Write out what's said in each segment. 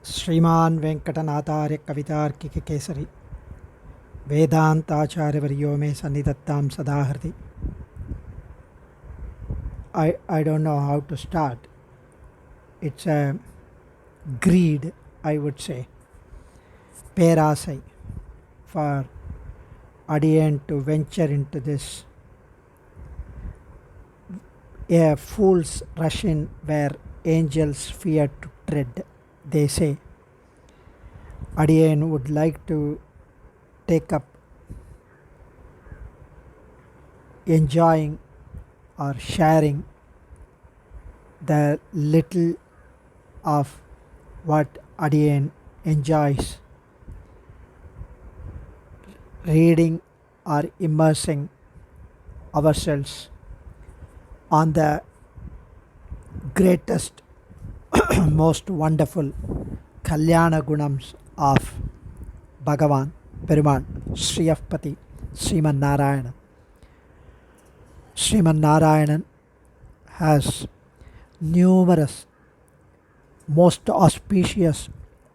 श्रीमान वेंकटनाथार्य कवितार्किक केसरी वेदांताचार्य वर्यो में सन्निधत्तां सदा हृदि. I don't know how to start. It's a greed, I would say, perasai, for Adiyan to venture into this. A fool's rush in where angels fear to tread, they say. Adiyan would like to take up enjoying or sharing the little of what Adiyan enjoys, reading or immersing ourselves on the greatest most wonderful Kalyana Gunams of Bhagavan Perumal Sriyapati Sriman Narayanan. Sriman Narayanan has numerous most auspicious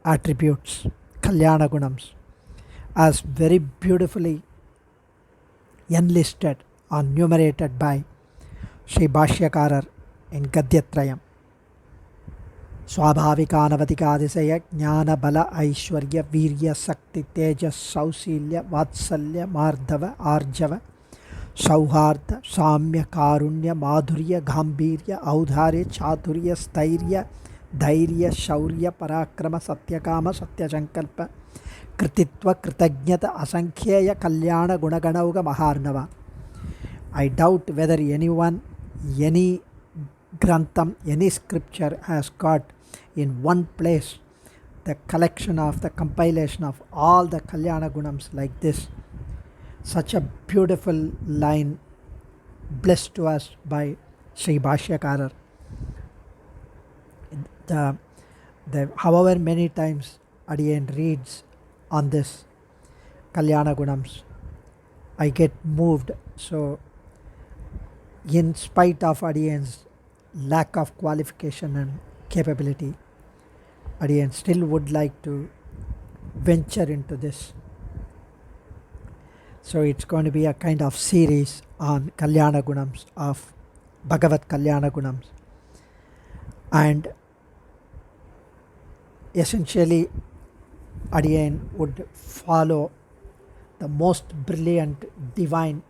attributes, Kalyana Gunams, as very beautifully enlisted or enumerated by Sri Bhashyakarar in Gadyatrayam. स्वाभाविकानवतिकादिशय ज्ञान बल ऐश्वर्य वीर्य शक्ति तेजस सौशील्य वात्सल्य मार्धव आर्जव सौहार्द साम्य कारुण्य माधुर्य गांभीर्य औदार्य चातुर्य स्थैर्य धैर्य शौर्य पराक्रम सत्यकाम सत्यसंकल्प कृतित्व कृतज्ञता असंख्येय कल्याण गुणगणौघ महार्णव. I doubt whether anyone, any grantham, any scripture has got in one place the collection of the compilation of all the Kalyana Gunams like this. Such a beautiful line blessed to us by Sri Bhashyakarar. However many times Adiyan reads on this Kalyana Gunams, I get moved. So in spite of Adiyan's lack of qualification and capability, Adiyan still would like to venture into this. So it's going to be a kind of series on Kalyana Gunams of Bhagavad Kalyana Gunams. And essentially Adiyan would follow the most brilliant, divine,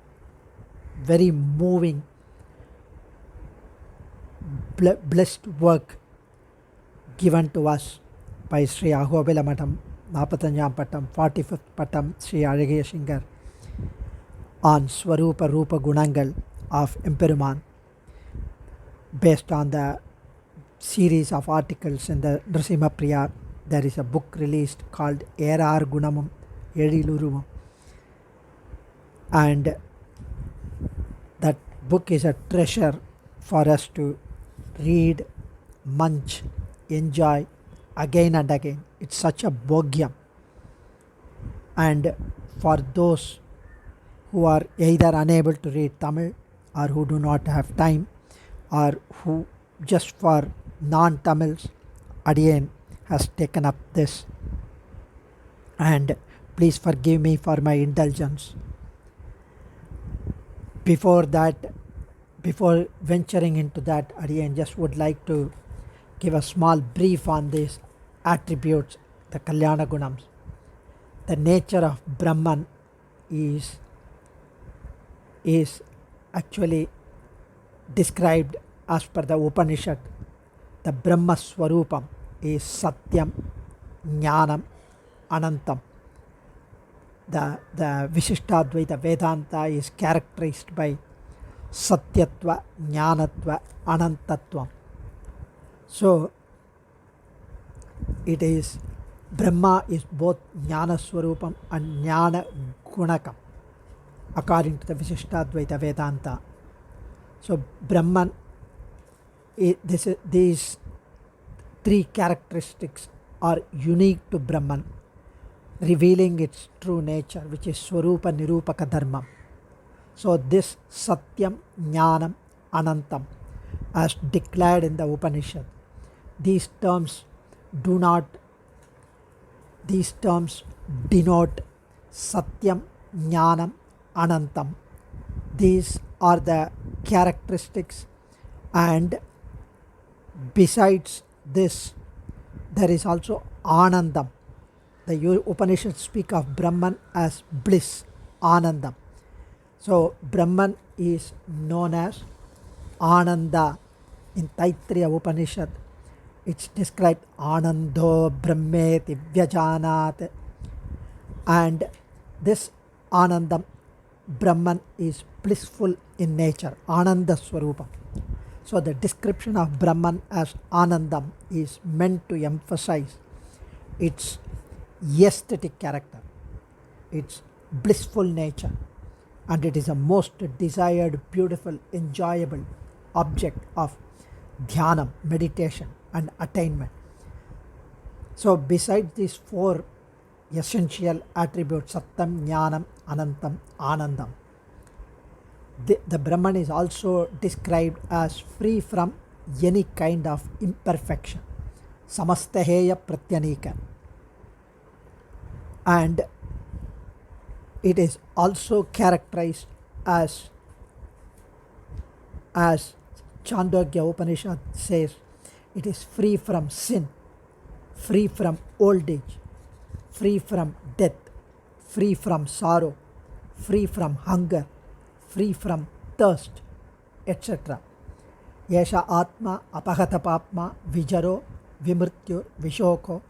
very moving, blessed work given to us by Sri Ahobila Matam, 45 Patam, 45th Patam, Sri Azhagaya Shingar on Swarupa Rupa Gunangal of Emperuman, based on the series of articles in the Nrsimha Priya. There is a book released called Erar Gunamam Edilurumam, and that book is a treasure for us to read, munch, enjoy again and again. It's such a bhogyam. And for those who are either unable to read Tamil or who do not have time, or who just for non-Tamils, Adiyan has taken up this. And please forgive me for my indulgence. Before venturing into that, Adiyan just would like to give a small brief on these attributes, the Kalyana Gunams. The nature of Brahman is actually described as per the Upanishad. The Brahma Swarupam is Satyam, Jnanam, Anantam. The Vishishtadvaita Vedanta is characterized by Satyatva, Jnanatva, Anantatvam. So it is Brahma is both Jnana Swarupam and Jnana Gunakam according to the Vishishtadvaita Vedanta. So Brahman, these three characteristics are unique to Brahman, revealing its true nature, which is Swarupa Nirupaka Dharma. So this Satyam, Jnanam, Anantam, as declared in the Upanishad, these terms do not These terms denote Satyam, Jnanam, Anantam. These are the characteristics, and besides this, there is also Anandam. The Upanishads speak of Brahman as bliss, Anandam. So Brahman is known as Ananda. In Taittiriya Upanishad, it's described Anando Brahmeti Vyajanat, and this Anandam, Brahman is blissful in nature, Ananda Swarupam. So the description of Brahman as Anandam is meant to emphasize its aesthetic character, its blissful nature, and it is a most desired, beautiful, enjoyable object of dhyanam, meditation, and attainment. So besides these four essential attributes, Satyam, Jnanam, Anantam, Anandam, the Brahman is also described as free from any kind of imperfection, Samastaheya Pratyanika, and it is also characterized as Chandogya Upanishad says, it is free from sin, free from old age, free from death, free from sorrow, free from hunger, free from thirst, etc. Yesha Atma Apahata Papma Vijaro Vimrityu Vishoko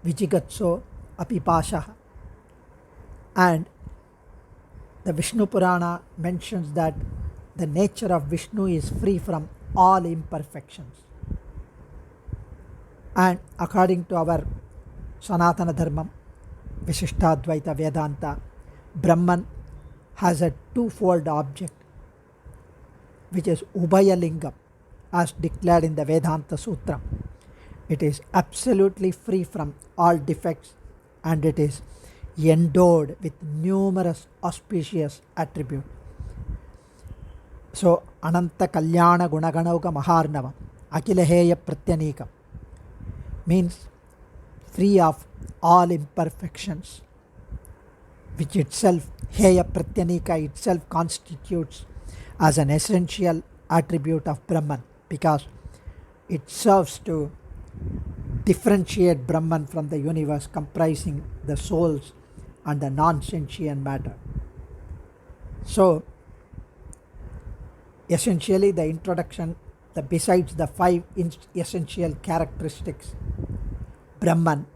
Vijigatso Apipasha. And the Vishnu Purana mentions that the nature of Vishnu is free from all imperfections. And according to our Sanatana Dharmam, Vishishtadvaita Vedanta, Brahman has a twofold object, which is Ubhaya Lingam, as declared in the Vedanta Sutra. It is absolutely free from all defects, and it is endowed with numerous auspicious attributes. So, Ananta Kalyana Gunarmrutham Maharnavam Akilaheya Pratyanikam means free of all imperfections, which itself, Heya Pratyanika itself constitutes as an essential attribute of Brahman, because it serves to differentiate Brahman from the universe comprising the souls and the non-sentient matter. So, essentially the introduction, besides the five essential characteristics, Brahman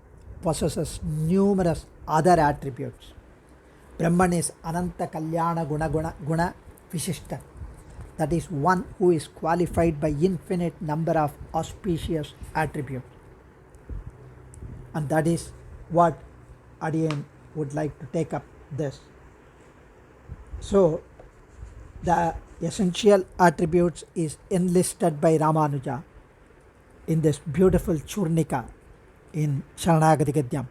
possesses numerous other attributes. Brahman is Ananta Kalyana Guna Vishishta, that is one who is qualified by infinite number of auspicious attributes. And that is what Adiyan would like to take up this. So, the essential attributes is enlisted by Ramanuja in this beautiful Churnika in Sharanagati Gadyam.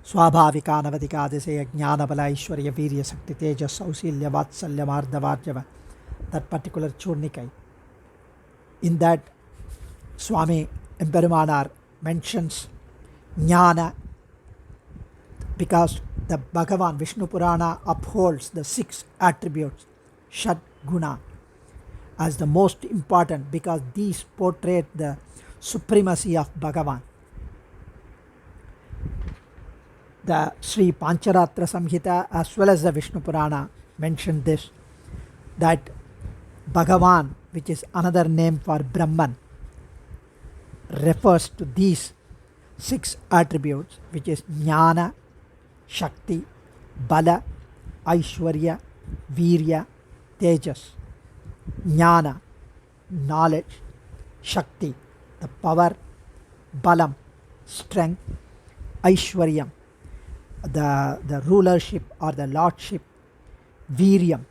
Swabhavika Navadika Adiseya Jnana Bala Aishwarya Virya Sakti Teja Sausilya Vatsalya Mardhavajava, that particular Churnika. In that, Swami Emperumanar mentions Jnana, because the Bhagavan Vishnu Purana upholds the 6 attributes, Shat Guna, as the most important, because these portray the supremacy of Bhagavan. The Sri Pancharatra Samhita as well as the Vishnu Purana mention this, that Bhagavan, which is another name for Brahman, refers to these 6 attributes, which is Jnana, Shakti, Bala, Aishwarya, Virya, Tejas. Jnana, knowledge; Shakti, the power; Balam, strength; Aishwaryam, the rulership or the lordship; Viryam,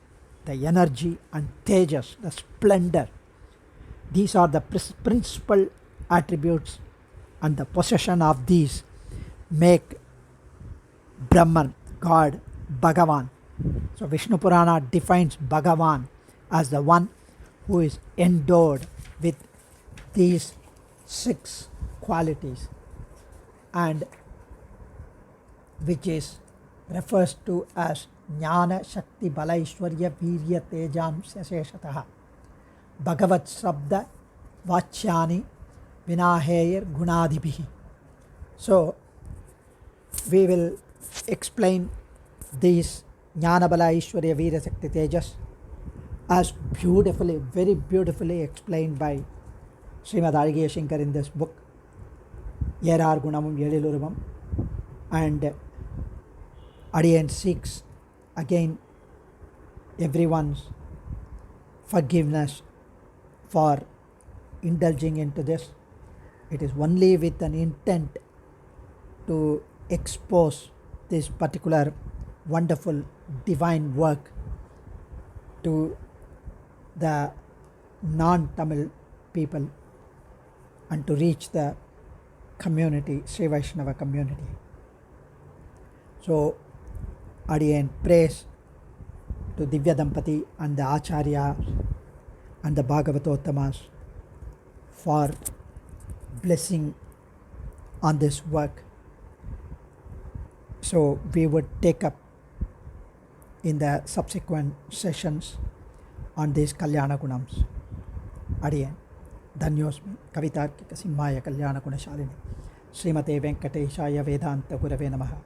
the energy; and Tejas, the splendor. These are the principal attributes, and the possession of these make Brahman, God, Bhagavan. So Vishnu Purana defines Bhagavan as the one who is endowed with these 6 qualities. And which is refers to as Jnana Shakti Bala Aishwarya Virya Tejamsya Sheshataha Bhagavad Sabda Vachyani Vinahayar Gunadibhihi. So we will explain these Jnana Bala Aishwarya Virya Shakti Tejas as beautifully, very beautifully explained by Srimad Arigya Shankar in this book, Yerar Gunamum Yedilurumam, and Adiyan seeks again everyone's forgiveness for indulging into this. It is only with an intent to expose this particular wonderful divine work to the non-Tamil people and to reach the community, Sri Vaishnava community. So Adiyan prays to Divya Dampati and the Acharyas and the Bhagavatottamas for blessing on this work. So we would take up in the subsequent sessions on these Kalyana Gunams. Adiyan Dhanyosmi Kavitarkika Simhaya Kalyana Gunashalini Srimate Venkateshaya Vedanta Gurave Namaha.